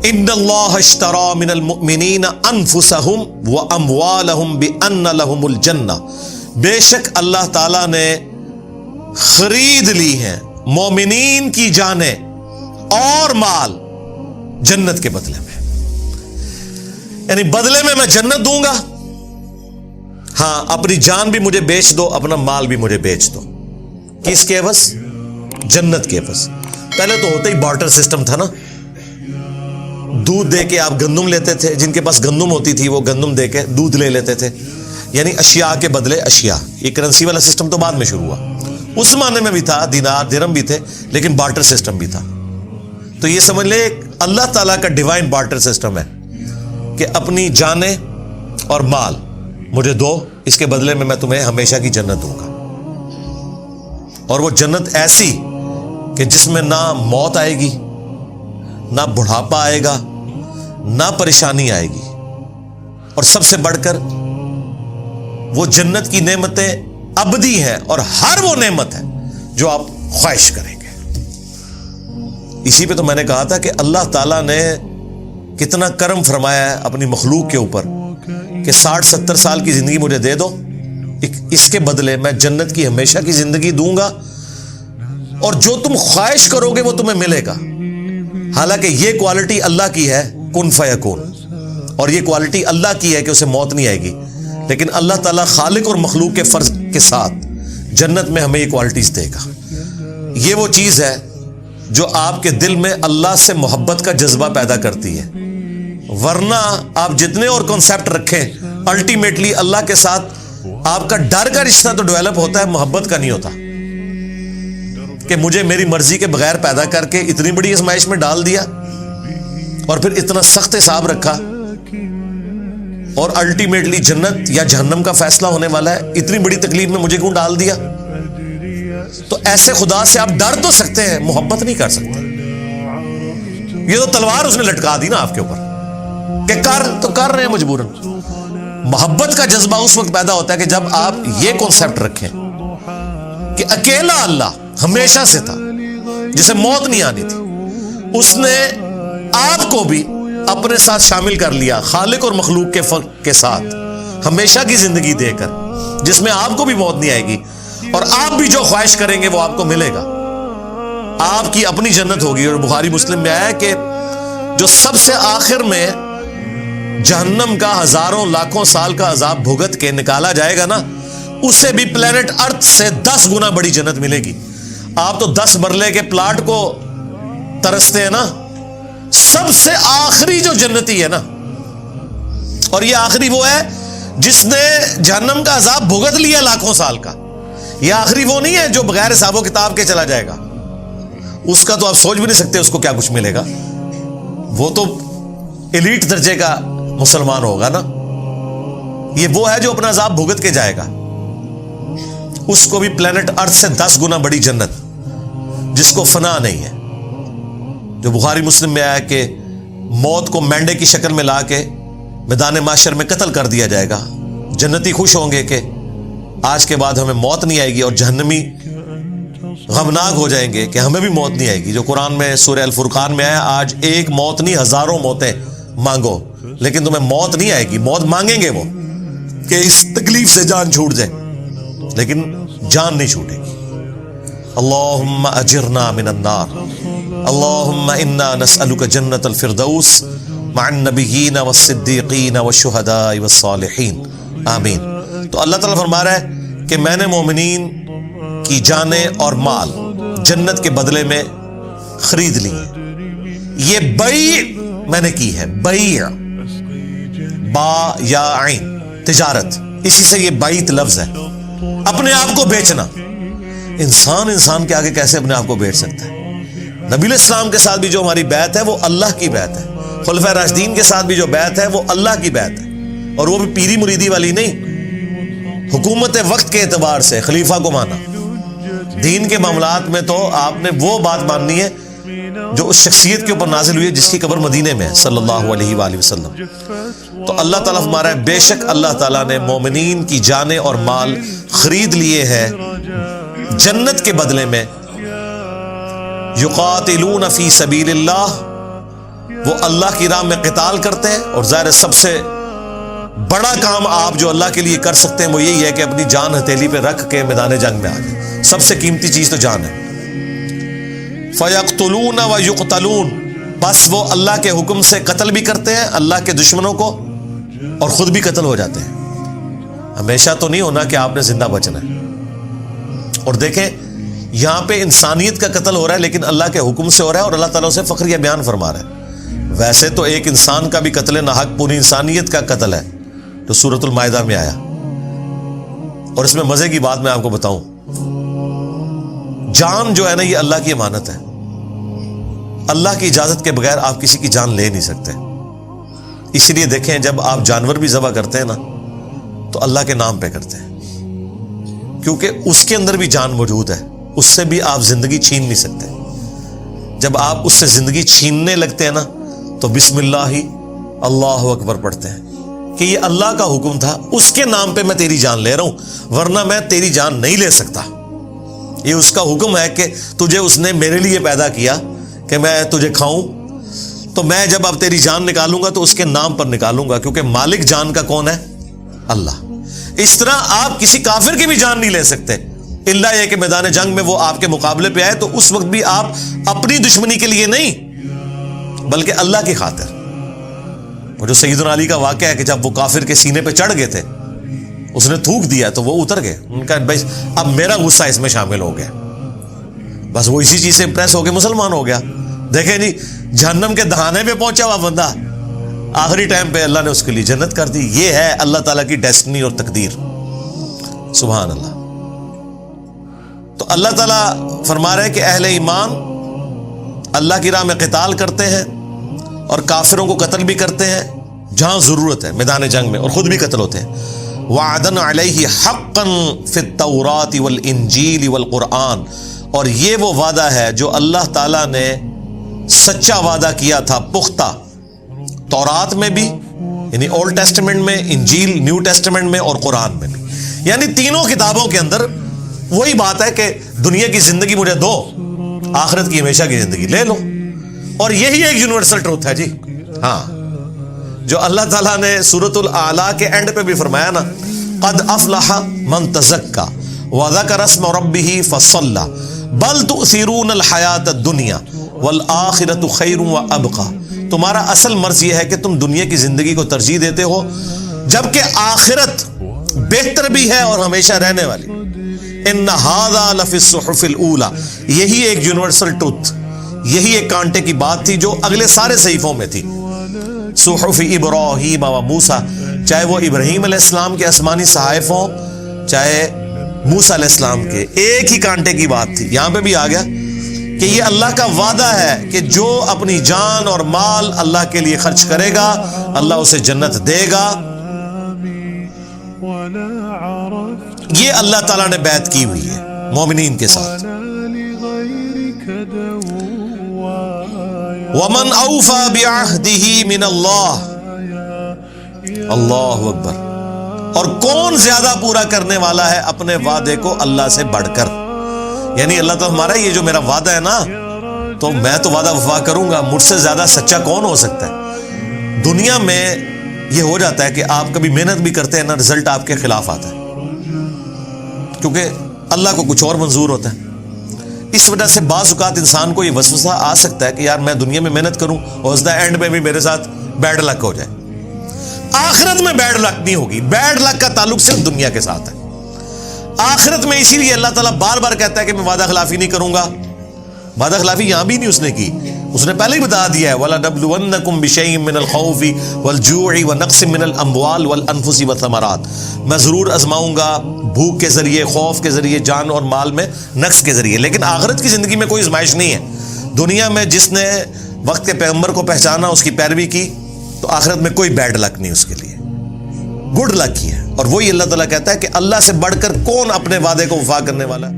ان اللہ اشتری من المؤمنین انفسہم واموالہم بان لہم الجنہ، بے شک اللہ تعالیٰ نے خرید لی ہیں مومنین کی جانیں اور مال جنت کے بدلے میں، یعنی بدلے میں میں جنت دوں گا، ہاں اپنی جان بھی مجھے بیچ دو، اپنا مال بھی مجھے بیچ دو، کس کے عوض؟ جنت کے عوض۔ پہلے تو ہوتا ہی بارٹر سسٹم تھا نا، دودھ دے کے آپ گندم لیتے تھے، جن کے پاس گندم ہوتی تھی وہ گندم دے کے دودھ لے لیتے تھے، یعنی اشیاء کے بدلے اشیاء۔ یہ کرنسی والا سسٹم تو بعد میں شروع ہوا، اس زمانے میں بھی تھا، دینار درہم بھی تھے، لیکن بارٹر سسٹم بھی تھا۔ تو یہ سمجھ لے اللہ تعالیٰ کا ڈیوائن بارٹر سسٹم ہے کہ اپنی جانیں اور مال مجھے دو، اس کے بدلے میں تمہیں ہمیشہ کی جنت دوں گا، اور وہ جنت ایسی کہ جس میں نہ موت آئے گی، نہ بڑھاپا آئے گا، نہ پریشانی آئے گی، اور سب سے بڑھ کر وہ جنت کی نعمتیں ابدی ہیں، اور ہر وہ نعمت ہے جو آپ خواہش کریں گے۔ اسی پہ تو میں نے کہا تھا کہ اللہ تعالیٰ نے کتنا کرم فرمایا ہے اپنی مخلوق کے اوپر کہ 60-70 سال کی زندگی مجھے دے دو، اس کے بدلے میں جنت کی ہمیشہ کی زندگی دوں گا، اور جو تم خواہش کرو گے وہ تمہیں ملے گا۔ حالانکہ یہ کوالٹی اللہ کی ہے، کن فیکون، اور یہ کوالٹی اللہ کی ہے کہ اسے موت نہیں آئے گی، لیکن اللہ تعالیٰ خالق اور مخلوق کے فرض کے ساتھ جنت میں ہمیں یہ کوالٹیز دے گا۔ یہ وہ چیز ہے جو آپ کے دل میں اللہ سے محبت کا جذبہ پیدا کرتی ہے، ورنہ آپ جتنے اور کنسیپٹ رکھیں، الٹیمیٹلی اللہ کے ساتھ آپ کا ڈر کا رشتہ تو ڈیولپ ہوتا ہے، محبت کا نہیں ہوتا، کہ مجھے میری مرضی کے بغیر پیدا کر کے اتنی بڑی آزمائش میں ڈال دیا، اور پھر اتنا سخت حساب رکھا، اور الٹیمیٹلی جنت یا جہنم کا فیصلہ ہونے والا ہے، اتنی بڑی تکلیف میں مجھے کیوں ڈال دیا؟ تو ایسے خدا سے آپ ڈر تو سکتے ہیں، محبت نہیں کر سکتے۔ یہ تو تلوار اس نے لٹکا دی نا آپ کے اوپر کہ کر رہے ہیں مجبوراً۔ محبت کا جذبہ اس وقت پیدا ہوتا ہے کہ جب آپ یہ کانسیپٹ رکھیں کہ اکیلا اللہ ہمیشہ سے تھا، جسے موت نہیں آنی تھی، اس نے آپ کو بھی اپنے ساتھ شامل کر لیا، خالق اور مخلوق کے فرق کے ساتھ ہمیشہ کی زندگی دے کر، جس میں آپ کو بھی موت نہیں آئے گی، اور آپ بھی جو خواہش کریں گے وہ آپ کو ملے گا، آپ کی اپنی جنت ہوگی۔ اور بخاری مسلم میں آیا کہ جو سب سے آخر میں جہنم کا ہزاروں لاکھوں سال کا عذاب بھگت کے نکالا جائے گا نا، اسے بھی پلینٹ ارتھ سے 10 گنا بڑی جنت ملے گی۔ آپ تو 10 مرلے کے پلاٹ کو ترستے ہیں نا، سب سے آخری جو جنتی ہے نا، اور یہ آخری وہ ہے جس نے جہنم کا عذاب بھگت لیا لاکھوں سال کا، یہ آخری وہ نہیں ہے جو بغیر حساب و کتاب کے چلا جائے گا، اس کا تو آپ سوچ بھی نہیں سکتے اس کو کیا کچھ ملے گا، وہ تو ایلیٹ درجے کا مسلمان ہوگا نا۔ یہ وہ ہے جو اپنا عذاب بھگت کے جائے گا، اس کو بھی پلینٹ ارتھ سے 10 گنا بڑی جنت، جس کو فنا نہیں ہے، جو بخاری مسلم میں آیا کہ موت کو مینڈے کی شکل میں لا کے میدان محشر میں قتل کر دیا جائے گا۔ جنتی خوش ہوں گے کہ آج کے بعد ہمیں موت نہیں آئے گی، اور جہنمی غمناک ہو جائیں گے کہ ہمیں بھی موت نہیں آئے گی، جو قرآن میں سورہ الفرقان میں آیا، آج ایک موت نہیں ہزاروں موتیں مانگو لیکن تمہیں موت نہیں آئے گی۔ موت مانگیں گے وہ کہ اس تکلیف سے جان چھوٹ جائے، لیکن جان نہیں چھوٹے گی۔ اللہم اجرنا من النار، اللہم انا نسألک جنت الفردوس مع النبیین والصدیقین والشہداء والصالحین، آمین۔ تو اللہ تعالیٰ فرما رہا ہے کہ میں نے مومنین کی جانیں اور مال جنت کے بدلے میں خرید لی ہیں۔ یہ بیع میں نے کی ہے، بیع، با یا عین، تجارت، اسی سے یہ بیعت لفظ ہے، اپنے آپ کو بیچنا۔ انسان کے آگے کیسے اپنے آپ کو بیچ سکتا ہے؟ نبی علیہ السلام کے ساتھ بھی جو ہماری بیعت ہے وہ اللہ کی بیعت ہے، خلفائے راشدین کے ساتھ بھی جو بیعت ہے وہ اللہ کی بیعت ہے، اور وہ بھی پیری مریدی والی نہیں، حکومت وقت کے اعتبار سے خلیفہ کو مانا۔ دین کے معاملات میں تو آپ نے وہ بات ماننی ہے جو اس شخصیت کے اوپر نازل ہوئی ہے جس کی قبر مدینے میں ہے، صلی اللہ علیہ وآلہ وسلم۔ تو اللہ تعالیٰ فرما رہا ہے بے شک اللہ تعالیٰ نے مومنین کی جانیں اور مال خرید لیے ہیں جنت کے بدلے میں، یقاتلون فی سبیل اللہ، وہ اللہ کی راہ میں قتال کرتے ہیں، اور ظاہر سب سے بڑا کام آپ جو اللہ کے لیے کر سکتے ہیں وہ یہی ہے کہ اپنی جان ہتھیلی پہ رکھ کے میدان جنگ میں آ جائیں۔ سب سے قیمتی چیز تو جان ہے۔ فَيَقْتُلُونَ وَيُقْتَلُونَ، بس وہ اللہ کے حکم سے قتل بھی کرتے ہیں اللہ کے دشمنوں کو، اور خود بھی قتل ہو جاتے ہیں۔ ہمیشہ تو نہیں ہونا کہ آپ نے زندہ بچنا ہے۔ اور دیکھیں یہاں پہ انسانیت کا قتل ہو رہا ہے، لیکن اللہ کے حکم سے ہو رہا ہے، اور اللہ تعالیٰ اسے فخریہ بیان فرما رہا ہے۔ ویسے تو ایک انسان کا بھی قتل ناحق پوری انسانیت کا قتل ہے، جو سورۃ المائدہ میں آیا۔ اور اس میں مزے کی بات میں آپ کو بتاؤں، جان جو ہے نا یہ اللہ کی امانت ہے۔ اللہ کی اجازت کے بغیر آپ کسی کی جان لے نہیں سکتے۔ اس لیے دیکھیں جب آپ جانور بھی ذبح کرتے ہیں نا تو اللہ کے نام پہ کرتے ہیں، کیونکہ اس کے اندر بھی جان موجود ہے، اس سے بھی آپ زندگی چھین نہیں سکتے۔ جب آپ اس سے زندگی چھیننے لگتے ہیں نا تو بسم اللہ ہی اللہ اکبر پڑھتے ہیں کہ یہ اللہ کا حکم تھا، اس کے نام پہ میں تیری جان لے رہا ہوں، ورنہ میں تیری جان نہیں لے سکتا۔ یہ اس کا حکم ہے کہ تجھے اس نے میرے لیے پیدا کیا کہ میں تجھے کھاؤں، تو میں جب اب تیری جان نکالوں گا تو اس کے نام پر نکالوں گا، کیونکہ مالک جان کا کون ہے؟ اللہ۔ اس طرح آپ کسی کافر کی بھی جان نہیں لے سکتے، الا یہ کہ میدان جنگ میں وہ آپ کے مقابلے پہ آئے تو اس وقت بھی آپ اپنی دشمنی کے لیے نہیں بلکہ اللہ کی خاطر۔ وہ جو سیدنا علی کا واقعہ ہے کہ جب وہ کافر کے سینے پہ چڑھ گئے تھے، اس نے تھوک دیا تو وہ اتر گئے، ان کا بھائی اب میرا غصہ اس میں شامل ہو گیا، بس وہ اسی چیز سے امپریس ہو کے مسلمان ہو گیا۔ دیکھیں جی جہنم کے دہانے پہ پہنچا ہوا بندہ، آخری ٹائم پہ اللہ نے اس کے لیے جنت کر دی۔ یہ ہے اللہ تعالیٰ کی ڈیسٹنی اور تقدیر، سبحان اللہ۔ تو اللہ تعالیٰ فرما رہے کہ اہل ایمان اللہ کی راہ میں قتال کرتے ہیں اور کافروں کو قتل بھی کرتے ہیں جہاں ضرورت ہے میدان جنگ میں، اور خود بھی قتل ہوتے ہیں۔ وعدن علیہ حقا فی التوراۃ والانجیل والقرآن، اور یہ وہ وعدہ ہے جو اللہ تعالیٰ نے سچا وعدہ کیا تھا پختہ، تورات میں بھی یعنی اولڈ ٹیسٹمنٹ میں، انجیل نیو ٹیسٹمنٹ میں، اور قرآن میں بھی، یعنی تینوں کتابوں کے اندر وہی بات ہے کہ دنیا کی زندگی مجھے دو، آخرت کی ہمیشہ کی زندگی لے لو۔ اور یہی ایک یونیورسل ٹروتھ ہے جی، ہاں، جو اللہ تعالیٰ نے سورۃ الاعلیٰ کے اینڈ پہ بھی فرمایا نا، قد افلح من تزکا وذکر اسم ربہ فصلی بل تؤثرون الحیاۃ الدنیا والآخرۃ خیر وابقی۔ تمہارا اصل مرض یہ ہے کہ تم دنیا کی زندگی کو ترجیح دیتے ہو، جبکہ آخرت بہتر بھی ہے اور ہمیشہ رہنے والی۔ ان ھذا لفی الصحف الاولی، یہی ایک یونیورسل ٹروتھ، یہی ایک کانٹے کی بات تھی جو اگلے سارے صحیفوں میں تھی۔ صحف ابراہیم و موسیٰ، چاہے وہ ابراہیم علیہ السلام کے آسمانی صحائف ہوں، چاہے موسیٰ علیہ السلام کے، ایک ہی کانٹے کی بات تھی۔ یہاں پہ بھی آ گیا کہ یہ اللہ کا وعدہ ہے کہ جو اپنی جان اور مال اللہ کے لیے خرچ کرے گا اللہ اسے جنت دے گا۔ یہ اللہ تعالیٰ نے بیعت کی ہوئی ہے مومنین کے ساتھ۔ وَمَنْ أَوْفَى بِعَهْدِهِ مِنَ اللَّهِ، اللہ اکبر۔ اور کون زیادہ پورا کرنے والا ہے اپنے وعدے کو اللہ سے بڑھ کر؟ یعنی اللہ تعالیٰ ہمارا یہ جو میرا وعدہ ہے نا، تو میں تو وعدہ وفا کروں گا، مجھ سے زیادہ سچا کون ہو سکتا ہے؟ دنیا میں یہ ہو جاتا ہے کہ آپ کبھی محنت بھی کرتے ہیں نا، رزلٹ آپ کے خلاف آتا ہے، کیونکہ اللہ کو کچھ اور منظور ہوتا ہے۔ اس وجہ سے بعض اوقات انسان کو یہ وسوسہ آ سکتا ہے کہ یار میں دنیا میں محنت کروں اور اس دا اینڈ میں بھی میرے ساتھ بیڈ لک ہو جائے۔ آخرت میں بیڈ لک نہیں ہوگی، بیڈ لک کا تعلق صرف دنیا کے ساتھ ہے۔ آخرت میں اسی لیے اللہ تعالیٰ بار بار کہتا ہے کہ میں وعدہ خلافی نہیں کروں گا۔ وعدہ خلافی یہاں بھی نہیں اس نے کی، اس نے پہلے ہی بتا دیا ہے وَلَنَبْلُوَنَّكُمْ بِشَيْءٍ مِّنَ الْخَوْفِ وَالْجُوعِ وَنَقْصٍ مِّنَ الْأَمْوَالِ وَالْأَنفُسِ وَالثَّمَرَاتِ، میں ضرور آزماؤں گا بھوک کے ذریعے، خوف کے ذریعے، جان اور مال میں نقص کے ذریعے۔ لیکن آخرت کی زندگی میں کوئی آزمائش نہیں ہے۔ دنیا میں جس نے وقت کے پیغمبر کو پہچانا، اس کی پیروی کی، تو آخرت میں کوئی بیڈ لک نہیں اس کے لیے، گڈ لک ہی ہے۔ اور وہی اللہ تعالیٰ کہتا ہے کہ اللہ سے بڑھ کر کون اپنے وعدے کو وفا کرنے والا ہے؟